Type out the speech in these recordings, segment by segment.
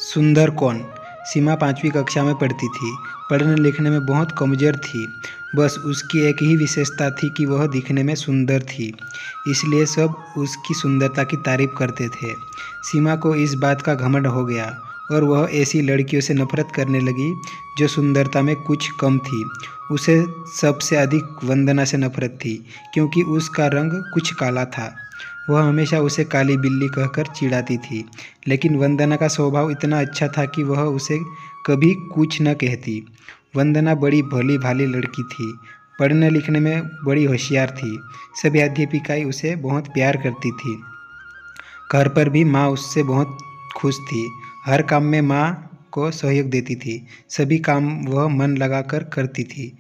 सुंदर कौन? सीमा 5वीं कक्षा में पढ़ती थी। पढ़ने लिखने में बहुत कमज़ोर थी। बस उसकी एक ही विशेषता थी कि वह दिखने में सुंदर थी, इसलिए सब उसकी सुंदरता की तारीफ़ करते थे। सीमा को इस बात का घमंड हो गया और वह ऐसी लड़कियों से नफ़रत करने लगी जो सुंदरता में कुछ कम थी। उसे सबसे अधिक वंदना से नफ़रत थी, क्योंकि उसका रंग कुछ काला था। वह हमेशा उसे काली बिल्ली कहकर चिढ़ाती थी, लेकिन वंदना का स्वभाव इतना अच्छा था कि वह उसे कभी कुछ न कहती। वंदना बड़ी भली-भाली लड़की थी, पढ़ने लिखने में बड़ी होशियार थी। सभी अध्यापिकाएँ उसे बहुत प्यार करती थी। घर पर भी माँ उससे बहुत खुश थी। हर काम में माँ को सहयोग देती थी। सभी काम वह मन लगाकर करती थी।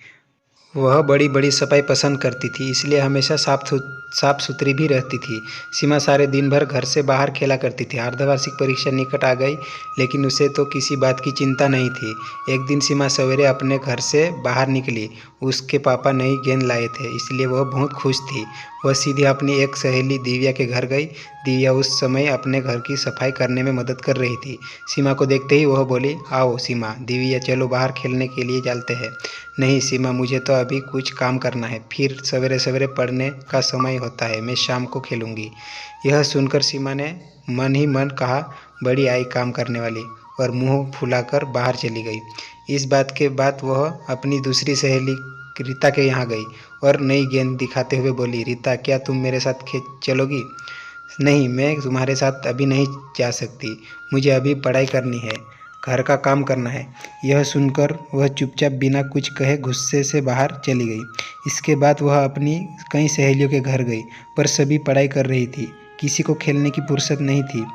वह बड़ी-बड़ी सफाई पसंद करती थी, इसलिए हमेशा साफ सुथरी भी रहती थी। सीमा सारे दिन भर घर से बाहर खेला करती थी। अर्धवार्षिक परीक्षा निकट आ गई, लेकिन उसे तो किसी बात की चिंता नहीं थी। एक दिन सीमा सवेरे अपने घर से बाहर निकली। उसके पापा नई गेंद लाए थे, इसलिए वह बहुत खुश थी। वह सीधे अपनी एक सहेली दिव्या के घर गई। दिव्या उस समय अपने घर की सफाई करने में मदद कर रही थी। सीमा को देखते ही वह बोली, आओ सीमा, दिव्या, चलो बाहर खेलने के लिए चलते हैं। नहीं सीमा, मुझे तो अभी कुछ काम करना है, फिर सवेरे सवेरे पढ़ने का समय होता है, मैं शाम को खेलूंगी। यह सुनकर सीमा ने मन ही मन कहा, बड़ी आई काम करने वाली, और मुंह फुलाकर बाहर चली गई। इस बात के बाद वह अपनी दूसरी सहेली रीता के यहाँ गई और नई गेंद दिखाते हुए बोली, रीता, क्या तुम मेरे साथ चलोगी? नहीं, मैं तुम्हारे साथ अभी नहीं जा सकती, मुझे अभी पढ़ाई करनी है, घर का काम करना है। यह सुनकर वह चुपचाप बिना कुछ कहे गुस्से से बाहर चली गई। इसके बाद वह अपनी कई सहेलियों के घर गई, पर सभी पढ़ाई कर रही थी, किसी को खेलने की फुर्सत नहीं थी।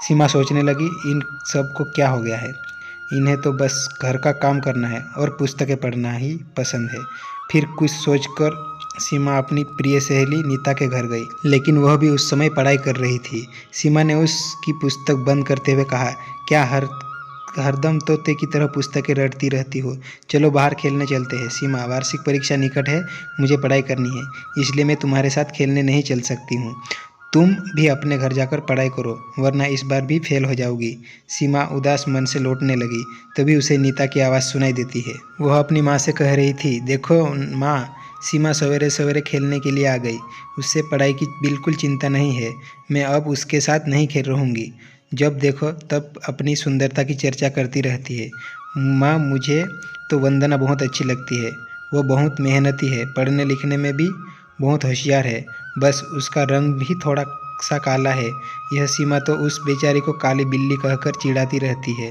सीमा सोचने लगी, इन सब को क्या हो गया है? इन्हें तो बस घर का काम करना है और पुस्तकें पढ़ना ही पसंद है। फिर कुछ सोचकर सीमा अपनी प्रिय सहेली नीता के घर गई, लेकिन वह भी उस समय पढ़ाई कर रही थी। सीमा ने उसकी पुस्तक बंद करते हुए कहा, क्या हरदम तोते की तरह पुस्तकें रटती रहती हो? चलो बाहर खेलने चलते हैं। सीमा, वार्षिक परीक्षा निकट है, मुझे पढ़ाई करनी है, इसलिए मैं तुम्हारे साथ खेलने नहीं चल सकती हूँ। तुम भी अपने घर जाकर पढ़ाई करो, वरना इस बार भी फेल हो जाओगी। सीमा उदास मन से लौटने लगी, तभी उसे नीता की आवाज़ सुनाई देती है। वह अपनी माँ से कह रही थी, देखो माँ, सीमा सवेरे सवेरे खेलने के लिए आ गई, उससे पढ़ाई की बिल्कुल चिंता नहीं है, मैं अब उसके साथ नहीं खेल रहूँगी। जब देखो तब अपनी सुंदरता की चर्चा करती रहती है। माँ, मुझे तो वंदना बहुत अच्छी लगती है, वो बहुत मेहनती है, पढ़ने लिखने में भी बहुत होशियार है, बस उसका रंग भी थोड़ा सा काला है। यह सीमा तो उस बेचारी को काली बिल्ली कहकर चिढ़ाती रहती है।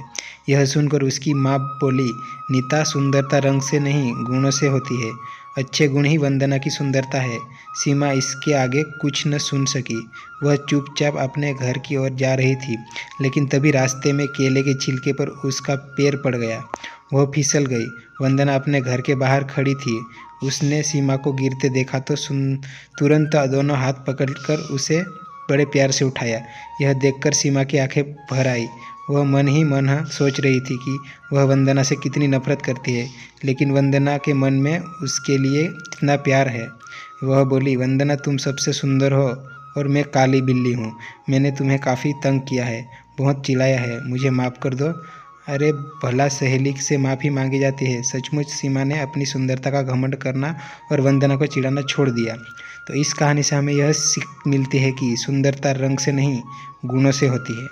यह सुनकर उसकी माँ बोली, नीता, सुंदरता रंग से नहीं, गुणों से होती है, अच्छे गुण ही वंदना की सुंदरता है। सीमा इसके आगे कुछ न सुन सकी। वह चुपचाप अपने घर की ओर जा रही थी, लेकिन तभी रास्ते में केले के छिलके पर उसका पैर पड़ गया। वह फिसल गई। वंदना अपने घर के बाहर खड़ी थी। उसने सीमा को गिरते देखा तो तुरंत दोनों हाथ पकड़कर उसे बड़े प्यार से उठाया। यह देखकर सीमा की आंखें भर आई। वह मन ही मन सोच रही थी कि वह वंदना से कितनी नफरत करती है, लेकिन वंदना के मन में उसके लिए कितना प्यार है। वह बोली, वंदना, तुम सबसे सुंदर हो और मैं काली बिल्ली हूँ। मैंने तुम्हें काफ़ी तंग किया है, बहुत चिल्लाया है, मुझे माफ़ कर दो। अरे भला सहेली से माफ़ी मांगी जाती है? सचमुच सीमा ने अपनी सुंदरता का घमंड करना और वंदना को चिढ़ाना छोड़ दिया। तो इस कहानी से हमें यह सीख मिलती है कि सुंदरता रंग से नहीं, गुणों से होती है।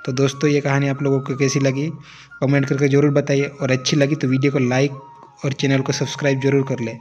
तो दोस्तों, ये कहानी आप लोगों को कैसी लगी कमेंट करके ज़रूर बताइए, और अच्छी लगी तो वीडियो को लाइक और चैनल को सब्सक्राइब ज़रूर कर लें।